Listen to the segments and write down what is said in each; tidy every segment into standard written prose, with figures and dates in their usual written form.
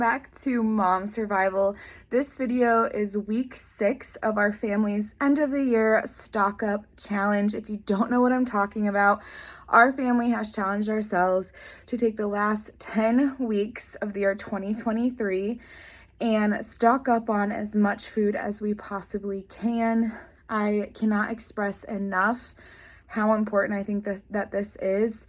Back to Mom Survival. This video is week 6 of our family's end of the year stock up challenge. If you don't know what I'm talking about, our family has challenged ourselves to take the last 10 weeks of the year 2023 and stock up on as much food as we possibly can. I cannot express enough how important I think that this is.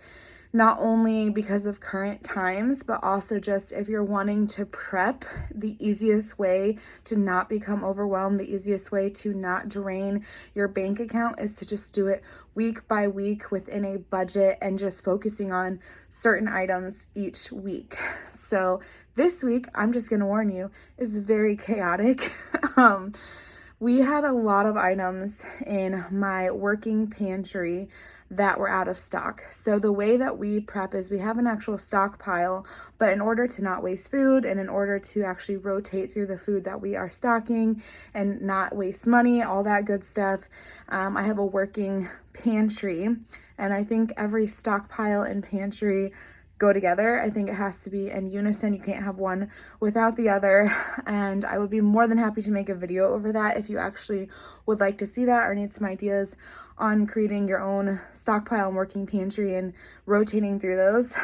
Not only because of current times, but also just if you're wanting to prep, the easiest way to not become overwhelmed, the easiest way to not drain your bank account is to just do it week by week within a budget and just focusing on certain items each week. So this week, I'm just gonna warn you, is very chaotic. We had a lot of items in my working pantry that were out of stock. So the way that we prep is we have an actual stockpile, but in order to not waste food and in order to actually rotate through the food that we are stocking and not waste money, all that good stuff, I have a working pantry, and I think every stockpile and pantry go together. I think it has to be in unison. You can't have one without the other, and I would be more than happy to make a video over that if you actually would like to see that or need some ideas on creating your own stockpile and working pantry and rotating through those.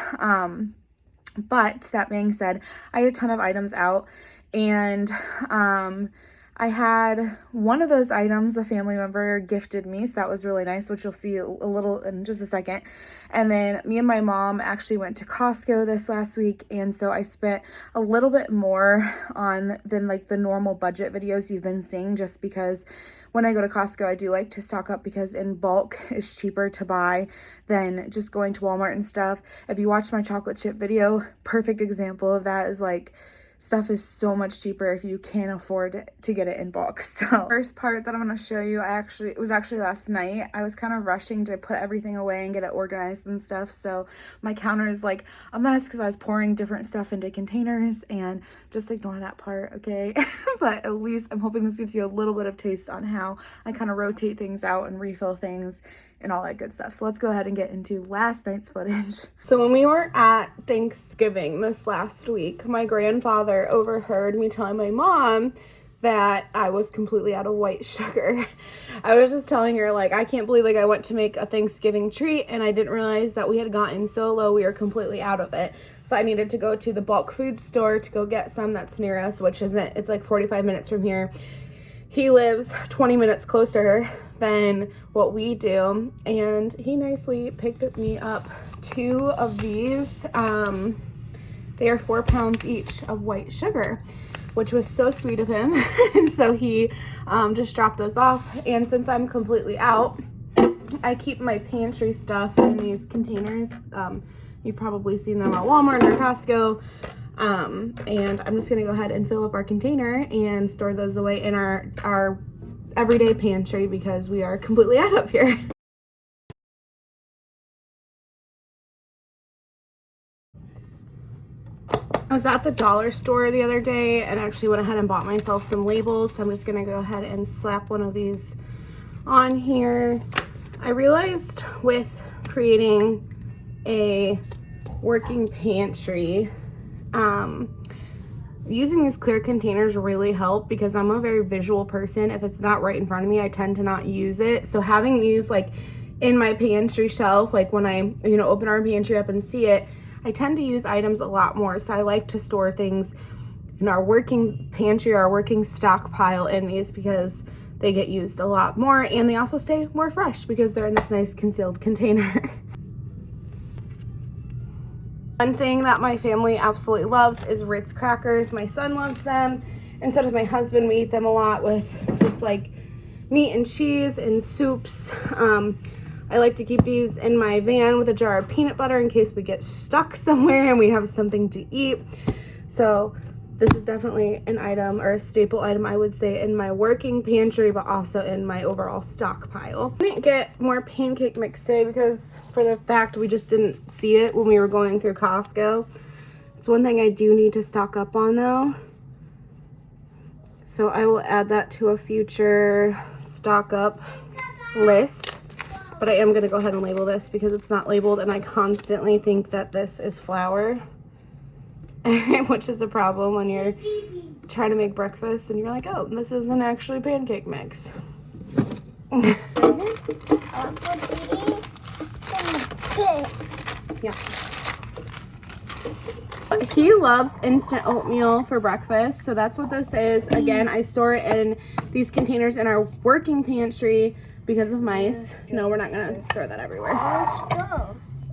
But that being said, I had a ton of items out, and I had one of those items a family member gifted me, so that was really nice, which you'll see a little in just a second. And then me and my mom actually went to Costco this last week, and so I spent a little bit more than like the normal budget videos you've been seeing, just because when I go to Costco, I do like to stock up because in bulk is cheaper to buy than just going to Walmart and stuff. If you watch my chocolate chip video, perfect example of that is like, stuff is so much cheaper if you can afford to get it in bulk. So first part that I'm going to show you, it was actually last night. I was kind of rushing to put everything away and get it organized and stuff. So my counter is like a mess because I was pouring different stuff into containers, and just ignore that part, okay? But at least I'm hoping this gives you a little bit of taste on how I kind of rotate things out and refill things and all that good stuff. So let's go ahead and get into last night's footage. So when we were at Thanksgiving this last week, my grandfather overheard me telling my mom that I was completely out of white sugar. I was just telling her, like, I can't believe, like, I went to make a Thanksgiving treat and I didn't realize that we had gotten so low we were completely out of it. So I needed to go to the bulk food store to go get some that's near us, which isn't, it's like 45 minutes from here. He lives 20 minutes closer than what we do, and he nicely picked me up 2 of these. They are 4 pounds each of white sugar, which was so sweet of him. And so he just dropped those off, and since I'm completely out, I keep my pantry stuff in these containers. You've probably seen them at Walmart or Costco. And I'm just gonna go ahead and fill up our container and store those away in our everyday pantry because we are completely out up here. I was at the dollar store the other day and actually went ahead and bought myself some labels. So I'm just gonna go ahead and slap one of these on here. I realized with creating a working pantry, using these clear containers really help because I'm a very visual person. If it's not right in front of me, I tend to not use it. So having these like in my pantry shelf, like when I, open our pantry up and see it, I tend to use items a lot more. So I like to store things in our working pantry, our working stockpile in these because they get used a lot more, and they also stay more fresh because they're in this nice concealed container. One thing that my family absolutely loves is Ritz crackers. My son loves them, and so does my husband. We eat them a lot with just like meat and cheese and soups. I like to keep these in my van with a jar of peanut butter in case we get stuck somewhere and we have something to eat. So this is definitely an item or a staple item, I would say, in my working pantry, but also in my overall stockpile. I didn't get more pancake mix today because for the fact we just didn't see it when we were going through Costco. It's one thing I do need to stock up on though. So I will add that to a future stock up list. But I am going to go ahead and label this because it's not labeled, and I constantly think that this is flour. which is a problem when you're trying to make breakfast and you're like, oh, this isn't actually pancake mix. Yeah. He loves instant oatmeal for breakfast, so that's what this is. Again, I store it in these containers in our working pantry because of mice. No, we're not gonna throw that everywhere.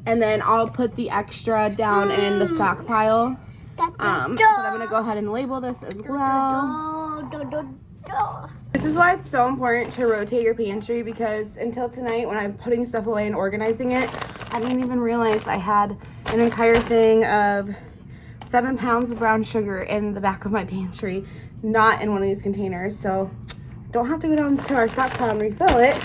And then I'll put the extra down in the stockpile. But I'm gonna go ahead and label this as well. This is why it's so important to rotate your pantry, because until tonight when I'm putting stuff away and organizing it, I didn't even realize I had an entire thing of 7 pounds of brown sugar in the back of my pantry, not in one of these containers. So don't have to go down to our stockpile and refill it.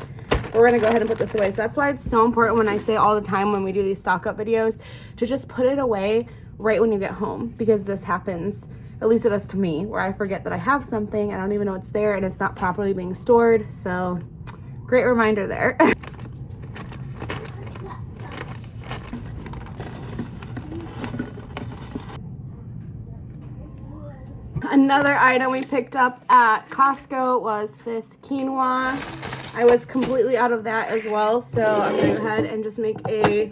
We're gonna go ahead and put this away. So that's why it's so important when I say all the time when we do these stock up videos to just put it away right when you get home, because this happens, at least it does to me, where I forget that I have something, I don't even know it's there, and it's not properly being stored. So great reminder there. Another item we picked up at Costco was this quinoa. I was completely out of that as well, so I'm gonna go ahead and just make a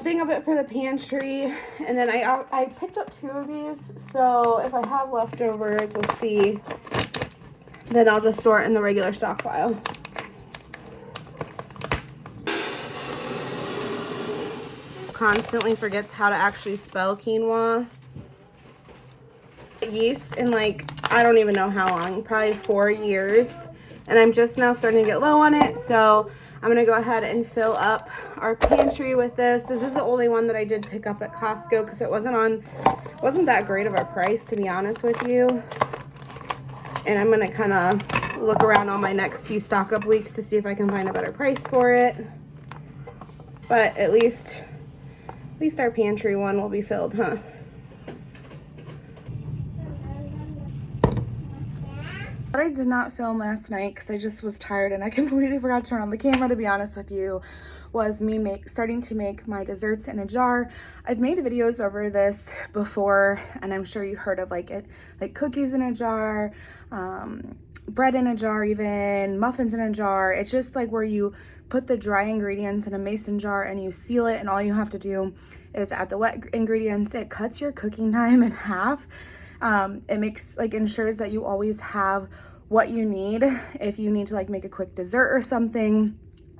thing of it for the pantry. And then I picked up 2 of these, so if I have leftovers, we'll see. Then I'll just store it in the regular stockpile. Constantly forgets how to actually spell quinoa. Yeast in like, I don't even know how long, probably 4 years. And I'm just now starting to get low on it, so I'm gonna go ahead and fill up our pantry with this. This is the only one that I did pick up at Costco because it wasn't that great of a price, to be honest with you. And I'm gonna kind of look around on my next few stock up weeks to see if I can find a better price for it. But at least our pantry one will be filled, huh? What I did not film last night because I just was tired and I completely forgot to turn on the camera, to be honest with you, was me starting to make my desserts in a jar. I've made videos over this before, and I'm sure you heard of like cookies in a jar, bread in a jar, even muffins in a jar. It's just like where you put the dry ingredients in a mason jar and you seal it, and all you have to do is add the wet ingredients. It cuts your cooking time in half. It ensures that you always have what you need if you need to like make a quick dessert or something.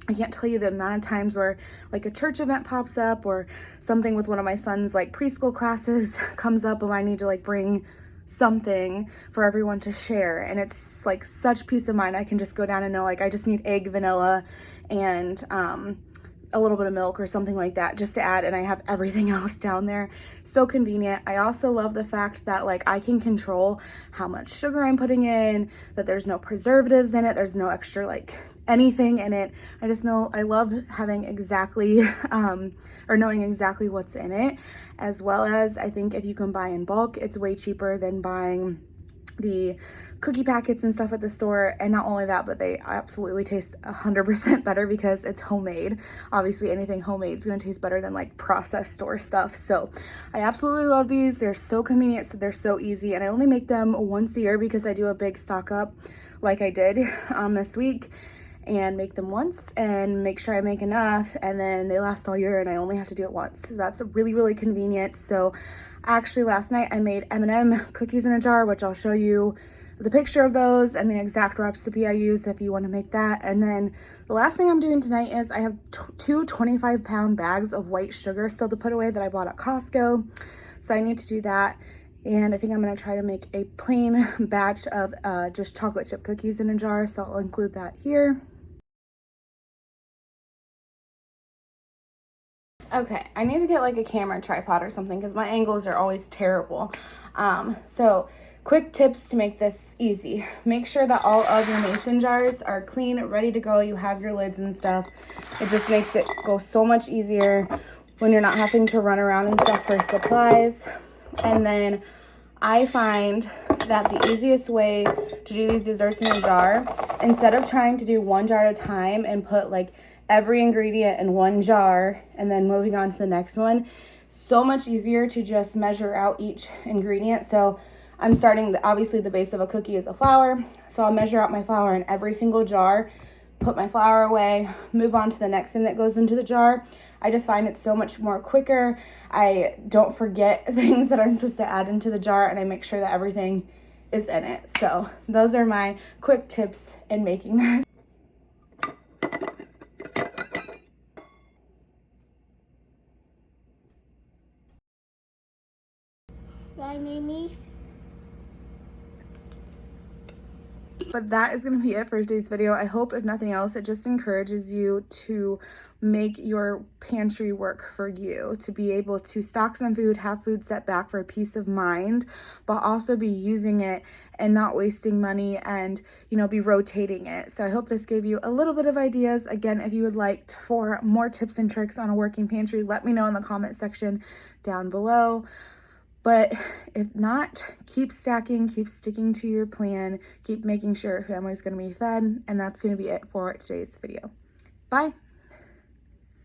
I can't tell you the amount of times where like a church event pops up or something with one of my son's like preschool classes comes up and I need to like bring something for everyone to share, and it's like such peace of mind. I can just go down and know like I just need egg, vanilla, and a little bit of milk or something like that just to add, and I have everything else down there. So convenient. I also love the fact that like I can control how much sugar I'm putting in, that there's no preservatives in it, there's no extra like anything in it. I just know I love having exactly or knowing exactly what's in it, as well as I think if you can buy in bulk, it's way cheaper than buying the cookie packets and stuff at the store. And not only that, but they absolutely taste 100% better because it's homemade. Obviously anything homemade is going to taste better than like processed store stuff. So I absolutely love these. They're so convenient, so they're so easy, and I only make them once a year because I do a big stock up like I did this week, and make them once and make sure I make enough, and then they last all year and I only have to do it once. So that's really, really convenient. So actually last night I made M&M cookies in a jar, which I'll show you the picture of those and the exact recipe I use if you want to make that. And then the last thing I'm doing tonight is I have two 25-pound bags of white sugar still to put away that I bought at Costco. So I need to do that. And I think I'm going to try to make a plain batch of just chocolate chip cookies in a jar. So I'll include that here. Okay, I need to get like a camera tripod or something because my angles are always terrible. So quick tips to make this easy. Make sure that all of your mason jars are clean, ready to go. You have your lids and stuff. It just makes it go so much easier when you're not having to run around and stuff for supplies. And then I find that the easiest way to do these desserts in a jar, instead of trying to do one jar at a time and put like every ingredient in one jar and then moving on to the next one, so much easier to just measure out each ingredient. So I'm starting, obviously the base of a cookie is a flour. So I'll measure out my flour in every single jar, put my flour away, move on to the next thing that goes into the jar. I just find it so much more quicker. I don't forget things that I'm supposed to add into the jar, and I make sure that everything is in it. So those are my quick tips in making this. Bye, Mimi. But that is going to be it for today's video. I hope, if nothing else, it just encourages you to make your pantry work for you, to be able to stock some food, have food set back for peace of mind, but also be using it and not wasting money, and, you know, be rotating it. So I hope this gave you a little bit of ideas. Again, if you would like for more tips and tricks on a working pantry, let me know in the comment section down below. But if not, keep stacking, keep sticking to your plan, keep making sure your family's going to be fed, and that's going to be it for today's video. Bye.